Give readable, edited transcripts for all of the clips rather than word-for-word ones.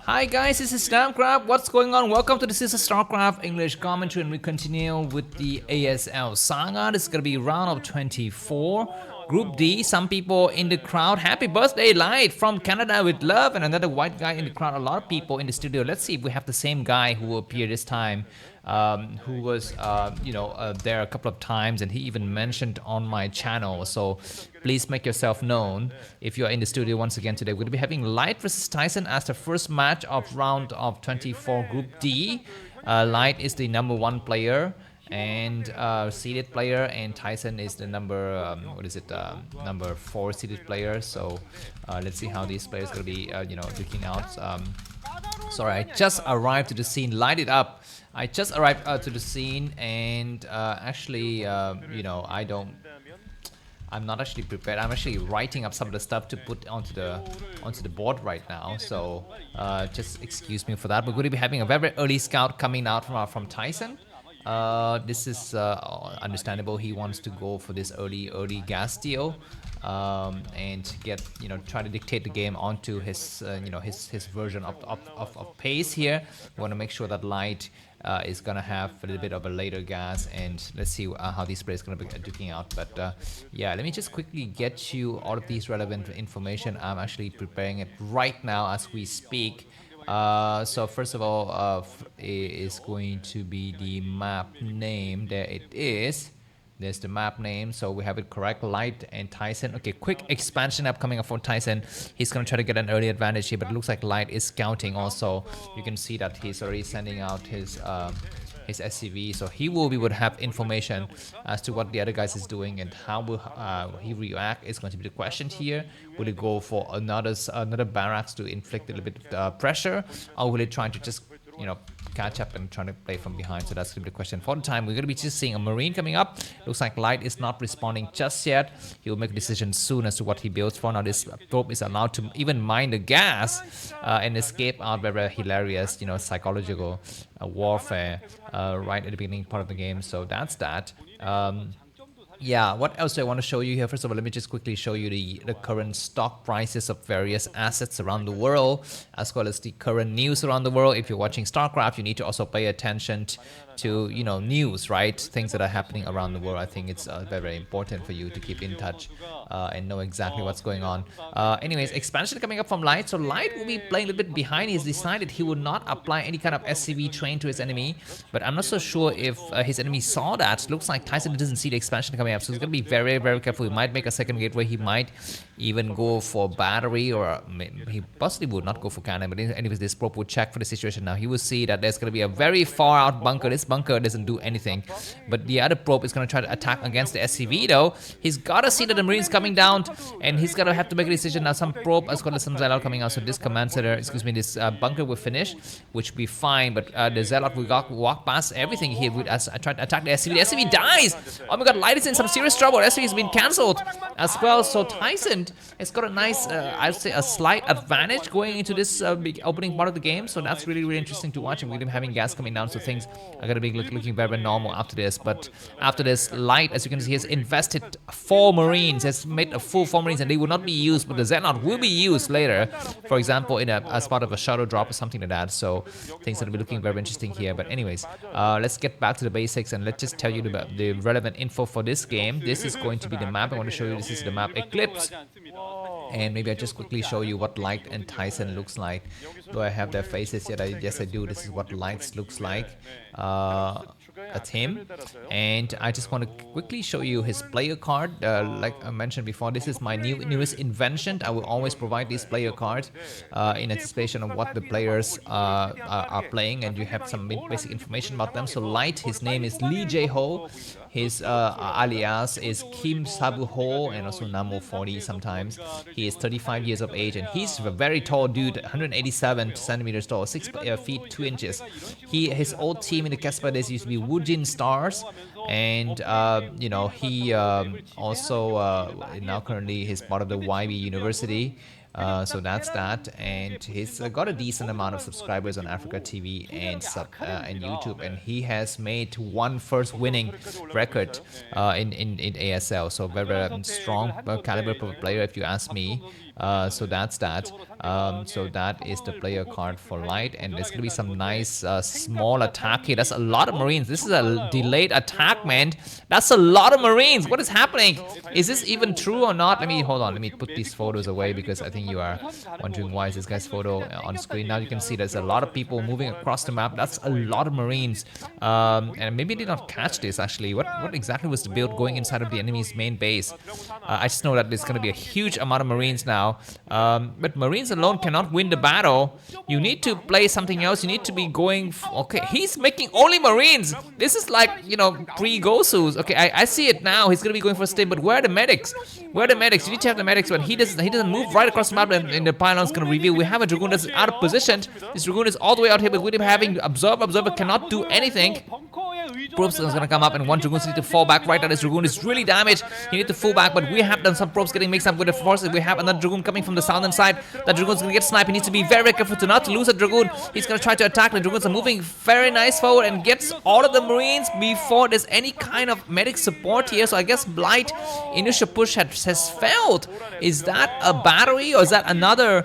Hi guys, this is Namcraft. What's going on? Welcome to this is a Starcraft English commentary, and we continue with the ASL saga. This is gonna be round of 24, Group D. Some people in the crowd. Happy birthday, Light from Canada with love, and another white guy in the crowd. A lot of people in the studio. Let's see if we have the same guy who appeared this time. Who was there a couple of times, and he even mentioned on my channel. So please make yourself known if you are in the studio once again today. We're going to be having Light versus Tyson as the first match of round of 24 Group D. Light is the #1 player and seeded player, and Tyson is the number 4 seeded player. So let's see how these players are going to be duking out. Sorry, I just arrived to the scene. Light it up. I just arrived to the scene, and I'm not actually prepared. I'm actually writing up some of the stuff to put onto the board right now. So just excuse me for that. We're going to be having a very early scout coming out from Tyson. This is understandable. He wants to go for this early gas deal, and get try to dictate the game onto his his version of pace here. We want to make sure that Light is gonna have a little bit of a later gas, and let's see how these players gonna be duking out. But yeah, let me just quickly get you all of these relevant information. I'm actually preparing it right now as we speak. So first of all, is going to be the map name. There it is. There's the map name, so we have it correct. Light and Tyson. Okay, quick expansion up coming up for Tyson. He's gonna try to get an early advantage here, but it looks like Light is scouting also. You can see that he's already sending out his SCV, so he will be able to have information as to what the other guys is doing, and how will he react is going to be the question here. Will he go for another barracks to inflict a little bit of pressure, or will he try to just catch up and trying to play from behind? So that's going to be the question for the time. We're going to be just seeing a Marine coming up. Looks like Light is not responding just yet. He'll make a decision soon as to what he builds for. Now this probe is allowed to even mine the gas and escape out. Very hilarious, psychological warfare right at the beginning part of the game. So that's that. Yeah, what else do I want to show you here? First of all, let me just quickly show you the current stock prices of various assets around the world, as well as the current news around the world. If you're watching StarCraft, you need to also pay attention to news, right? Things that are happening around the world. I think it's very important for you to keep in touch and know exactly what's going on. Anyways, expansion coming up from Light. So Light will be playing a little bit behind. He's decided he will not apply any kind of SCV train to his enemy, but I'm not so sure if his enemy saw that. Looks like Tyson doesn't see the expansion coming up, so he's going to be very careful. He might make a second gateway. He might even go for battery, or he possibly would not go for cannon. But anyways, this probe will check for the situation. Now he will see that there's going to be a very far out bunker. This bunker doesn't do anything, but the other probe is going to try to attack against the SCV though. He's got to see that the Marine's coming down, and he's going to have to make a decision. Now some probe as well as some Zelle coming out, so this command center, this bunker will finish, which will be fine. But the Zealot will walk past everything here as I try to attack the SCV. The SCV dies! Oh my god, Light is in some serious trouble. SCV has been cancelled as well. So Tyson has got a nice, I'd say a slight advantage going into this big opening part of the game. So that's really interesting to watch. And with him having gas coming down, so things are going to be looking very normal after this. But after this, Light, as you can see, has invested 4 Marines, has made a full 4 Marines, and they will not be used, but the Zealot will be used later, for example, as part of a shadow drop or something like that. So things are going to be looking very interesting here. But anyways, let's get back to the basics, and let's just tell you the relevant info for this game. This is going to be the map I want to show you. This is the map Eclipse. And maybe I just quickly show you what Light and Tyson looks like. Do I have their faces yet? Yes, I do. This is what Light looks like. That's him. And I just want to quickly show you his player card. Like I mentioned before, this is my newest invention. I will always provide this player card in anticipation of what the players are playing, and you have some basic information about them. So Light, his name is Lee Jae Ho. His alias is Kim Sabu Ho, and also Namo 40 sometimes. He is 35 years of age, and he's a very tall dude, 187 centimeters tall, 6 feet 2 inches. His old team in the Casper days used to be Woojin Stars, and he also now currently he's part of the YB University. So that's that, and he's got a decent amount of subscribers on Africa TV and YouTube, and he has made one first winning record in ASL. So very strong caliber of player, if you ask me. So that's that. So that is the player card for Light, and there's gonna be some nice small attack here. That's a lot of Marines. This is a delayed attack, man. That's a lot of Marines. What is happening? Is this even true or not? Let me hold on. Let me put these photos away because I think you are wondering why is this guy's photo on screen. Now you can see there's a lot of people moving across the map. That's a lot of Marines. And maybe I did not catch this actually. What exactly was the build going inside of the enemy's main base? I just know that there's going to be a huge amount of Marines now. But Marines alone cannot win the battle. You need to play something else. You need to be going... Okay, he's making only Marines. This is like, you know, pre-Gosus. Okay, I see it now. He's going to be going for a state, but where are the medics? Where are the medics? You need to have the medics, but he doesn't move right across the map, and the pylon's going to reveal. We have a Dragoon that's out of position. This Dragoon is all the way out here, but with him having Observer cannot do anything. Probes is gonna come up, and one Dragoons need to fall back right now. This Dragoon is really damaged. He need to fall back, but we have done some probes getting mixed up with the forces. We have another Dragoon coming from the southern side. That Dragoon's gonna get sniped. He needs to be very, very careful to not lose a Dragoon. He's gonna try to attack. The Dragoons are moving very nice forward and gets all of the Marines before there's any kind of medic support here. So I guess Blight initial push has failed. Is that a battery or is that another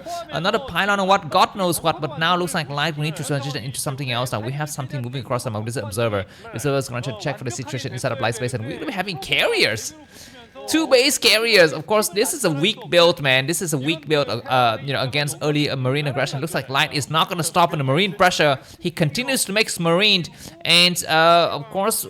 pylon or what? God knows what. But now looks like Light. We need to transition into something else. Now we have something moving across the map. This is Observer. Observer is going to check for the situation inside of Light space, and we're going to be having carriers. 2 base carriers. Of course, this is a weak build, man. This is a weak build, you know, against early Marine aggression. Looks like Light is not going to stop in the Marine pressure. He continues to make Marine, and of course,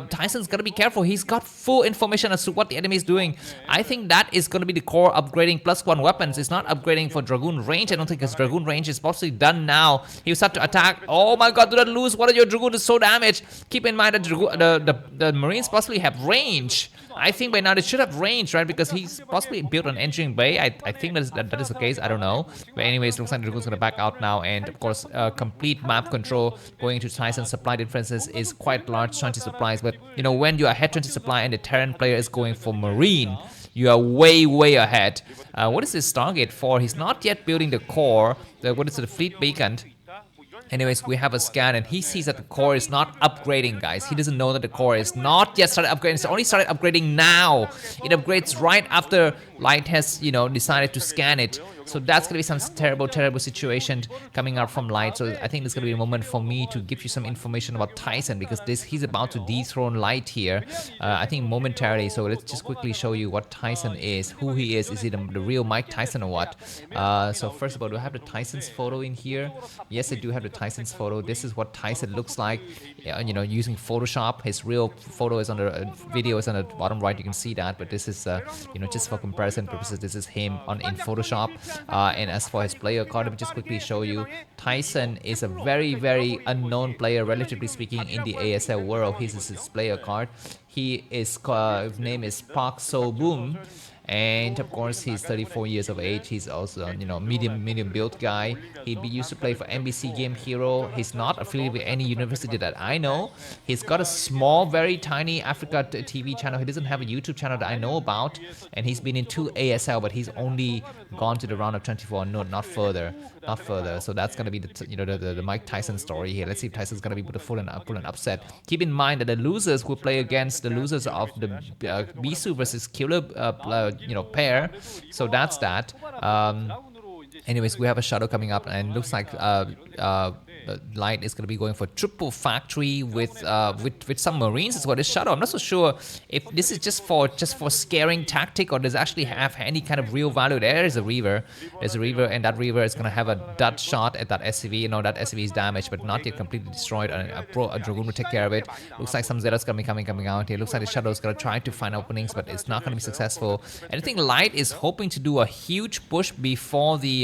Tyson's got to be careful. He's got full information as to what the enemy is doing. I think that is going to be the core upgrading +1 weapons. It's not upgrading for Dragoon range. I don't think his Dragoon range is possibly done now. He will start to attack. Oh my God! Do not lose. One of your Dragoon is so damaged. Keep in mind that the Marines possibly have range. I think by now they should have range, right? Because he's possibly built an entering bay. I think that is the case. I don't know. But anyways, looks like the Dragoon's going to back out now. And of course, complete map control going into Tyson's supply differences is quite large, 20 supplies. But, you know, when you are ahead 20 supply and the Terran player is going for Marine, you are way, way ahead. What is this Stargate for? He's not yet building the core. What is it, the fleet beacon? Anyways, we have a scan, and he sees that the core is not upgrading, guys. He doesn't know that the core is not yet started upgrading. It's only started upgrading now. It upgrades right after Light has, you know, decided to scan it. So that's going to be some terrible, terrible situation coming out from Light. So I think this is going to be a moment for me to give you some information about Tyson, because he's about to dethrone Light here, I think momentarily. So let's just quickly show you what Tyson is, who he is. Is he the real Mike Tyson or what? So first of all, do I have the Tyson's photo in here? Yes, I do have the Tyson's photo. This is what Tyson looks like, you know, using Photoshop. His real photo is on the video is on the bottom right. You can see that, but this is, you know, just for comparison purposes, this is him in Photoshop. And as for his player card, let me just quickly show you. Tyson is a very, very unknown player, relatively speaking, in the ASL world. This is his player card. His name is Park So Boom. And of course, he's 34 years of age. He's also, you know, medium build guy. He used to play for NBC Game Hero. He's not affiliated with any university that I know. He's got a small, very tiny Africa TV channel. He doesn't have a YouTube channel that I know about. And he's been in 2 ASL, but he's only gone to the round of 24. No, not further. Not further. So that's gonna be the, you know, the Mike Tyson story here. Let's see if Tyson's gonna be able to pull an upset. Keep in mind that the losers will play against the losers of the Bisu versus Killer, you know, pair. So that's that. Anyways, we have a shadow coming up, and looks like Light is going to be going for triple factory with some Marines as well. This shadow, I'm not so sure if this is just for scaring tactic, or does it actually have any kind of real value. There is a Reaver. There's a Reaver, and that Reaver is going to have a dud shot at that SCV. You know, that SCV is damaged, but not yet completely destroyed. A Dragoon will take care of it. Looks like some Zealot's going to be coming out here. Looks like the shadow is going to try to find openings, but it's not going to be successful. And I think Light is hoping to do a huge push before the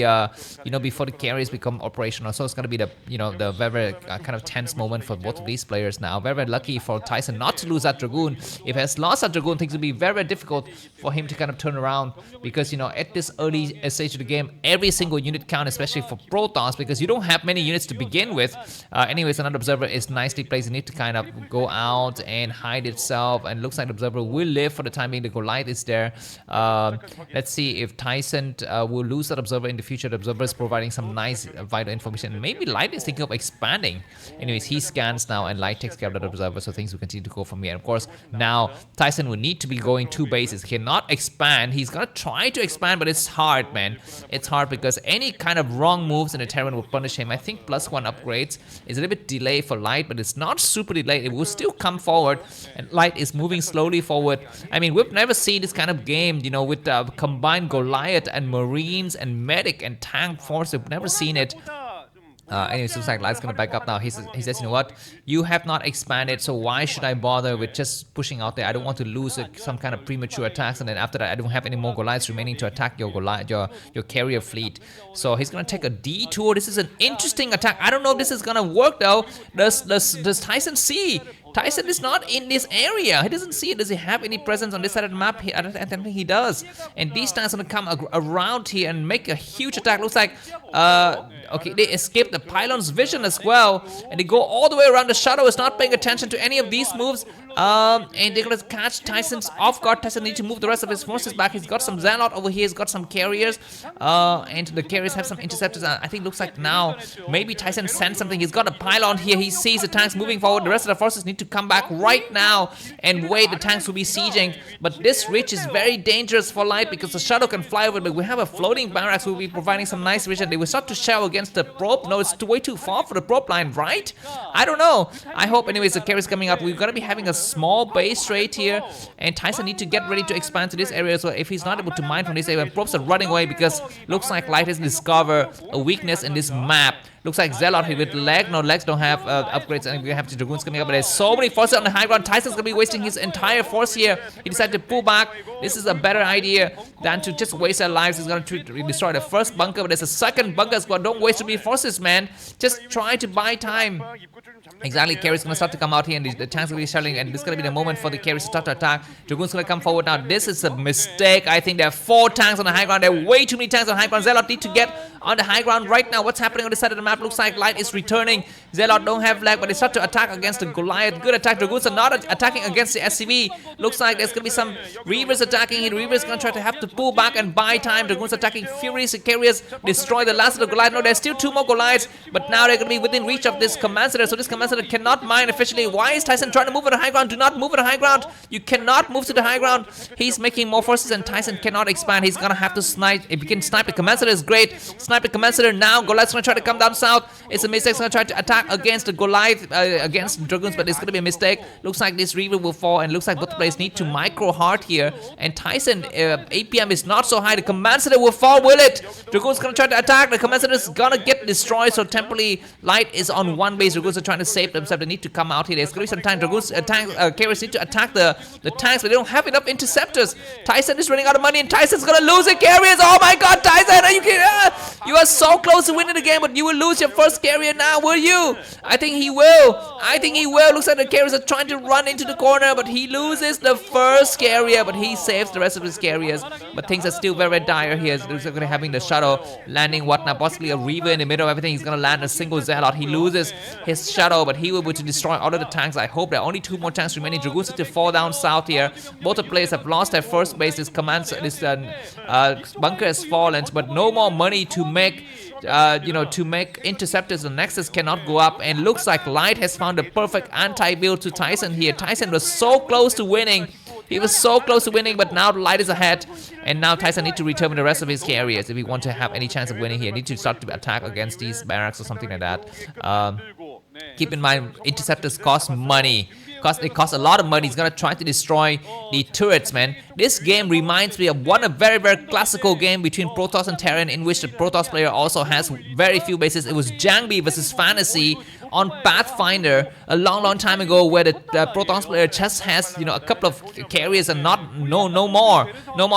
you know, before the carriers become operational. So it's going to be the, you know, the very kind of tense moment for both of these players now. Very, very lucky for Tyson not to lose that Dragoon. If he has lost that Dragoon, things will be very, very difficult for him to kind of turn around, because, you know, at this early stage of the game, every single unit count, especially for Protoss, because you don't have many units to begin with. Anyways, another Observer is nicely placed. You need to kind of go out and hide itself, and looks like the Observer will live for the time being. The Goliath is there. Let's see if Tyson will lose that Observer in the future. future observers providing some nice vital information. Maybe Light is thinking of expanding. Anyways, he scans now and Light takes care of that observer, so things will continue to go from here. And of course, now Tyson will need to be going 2 bases. He cannot expand. He's gonna try to expand, but it's hard, man. It's hard because any kind of wrong moves in a Terran will punish him. I think +1 upgrades is a little bit delay for Light, but it's not super delayed. It will still come forward, and Light is moving slowly forward. I mean, we've never seen this kind of game, you know, with combined Goliath and Marines and Medic and Tank Force. We've never seen it. Anyways, looks like Light's gonna back up now. He says, you know what? You have not expanded, so why should I bother with just pushing out there? I don't want to lose some kind of premature attacks, and then after that, I don't have any more Goliaths remaining to attack your Goliath, your carrier fleet. So he's gonna take a detour. This is an interesting attack. I don't know if this is gonna work though. Does Tyson see? Tyson is not in this area. He doesn't see it. Does he have any presence on this side of the map? I don't think he does. And these tanks are gonna come around here and make a huge attack. Looks like, okay, they escape the pylon's vision as well, and they go all the way around. The Shadow is not paying attention to any of these moves, and they're gonna catch Tyson's off guard. Tyson needs to move the rest of his forces back. He's got some Zealot over here. He's got some carriers, and the carriers have some interceptors. I think looks like now maybe Tyson sends something. He's got a pylon here. He sees the tanks moving forward. The rest of the forces need to come back right now and wait. The tanks will be sieging, but this ridge is very dangerous for Light because the Shadow can fly over, but we have a floating barracks who will be providing some nice vision. They will start to shell against the probe. No, it's way too far for the probe line, right? I don't know. I hope, anyways, the carry is coming up. We're gonna be having a small base rate here, and Tyson need to get ready to expand to this area. So if he's not able to mine from this area, probes are running away because looks like Light has discovered a weakness in this map. Looks like Zealot here with leg. No, legs don't have upgrades, and we have the Dragoons coming up. But there's so many forces on the high ground. Tyson's gonna be wasting his entire force here. He decided to pull back. This is a better idea than to just waste their lives. He's gonna destroy the first bunker, but there's a second bunker squad. Don't waste too many forces, man. Just try to buy time. Exactly, carries gonna start to come out here, and the tanks will be shelling, and this is gonna be the moment for the carries to start to attack. Dragoon's gonna come forward now. This is a mistake. I think there are 4 tanks on the high ground. There are way too many tanks on the high ground. Zealot need to get on the high ground right now. What's happening on this side of the map? Looks like Light is returning. Zealot don't have lag, but they start to attack against the Goliath. Good attack. Dragoons are not attacking against the SCV. Looks like there's gonna be some Reavers attacking it. Reavers gonna try to have to pull back and buy time. Dragoons attacking Furies. The carriers destroy the last of the Goliath. No, there's still 2 more Goliaths, but now they're gonna be within reach of this command center. So this command center cannot mine efficiently. Why is Tyson trying to move to the high ground? Do not move to the high ground. You cannot move to the high ground. He's making more forces, and Tyson cannot expand. He's gonna have to snipe. If he can snipe the command center, is great. Snipe the command center now. Goliath's gonna try to come down south. It's a mistake. He's gonna try to attack against the Goliath, against Dragoons, but it's gonna be a mistake. Looks like this Reaver will fall, and looks like both players need to micro hard here. And Tyson, APM is not so high. The command center will fall, will it? Dragoons gonna try to attack. The command center is gonna get destroyed. So temporarily, Light is on 1 base. Dragoons are trying to save themselves. They need to come out here. There's gonna be some time. Dragoons, carriers need to attack the tanks, but they don't have enough interceptors. Tyson is running out of money, and Tyson's gonna lose the carriers. Oh my God, Tyson, are you kidding? You are so close to winning the game, but you will lose your first carrier now, will you? I think he will. I think he will. Looks like the carriers are trying to run into the corner, but he loses the first carrier, but he saves the rest of his carriers. But things are still very, very dire here. Looks like they're having the Shadow landing whatnot, possibly a Reaver in the middle of everything. He's gonna land a single Zealot. He loses his Shadow, but he will be able to destroy all of the tanks. I hope there are only 2 more tanks remaining. Dragoons need to fall down south here. Both the players have lost their first base. This bunker has fallen, but no more money to make. To make interceptors. The Nexus cannot go up, and looks like Light has found the perfect anti-build to Tyson here. Tyson was so close to winning. He was so close to winning, but now Light is ahead, and now Tyson needs to return the rest of his carriers if he wants to have any chance of winning here. Need to start to attack against these barracks or something like that. Keep in mind, interceptors cost money. It costs a lot of money. He's gonna try to destroy the turrets, man. This game reminds me of a very, very classical game between Protoss and Terran, in which the Protoss player also has very few bases. It was Jangbi versus Fantasy on Pathfinder a long time ago, where the Protoss player just has a couple of carriers and no more.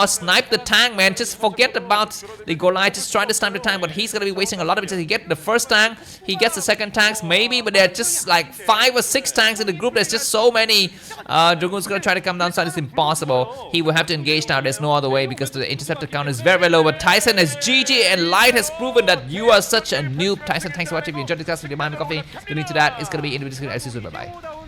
Snipe the tank, man. Just forget about the Goliath. Just try to snipe the tank, but he's gonna be wasting a lot of it. He gets the first tank, he gets the second tanks maybe, but there are just like 5 or 6 tanks in the group. There's just so many. Dragoon's gonna try to come down side. It's impossible. He will have to engage now. There's no other way because the interceptor count is very, very low. But Tyson is GG, and Light has proven that you are such a noob. Tyson, thanks for watching. If you enjoyed this class, leave a coffee. The link to that is gonna be in the description. Bye bye.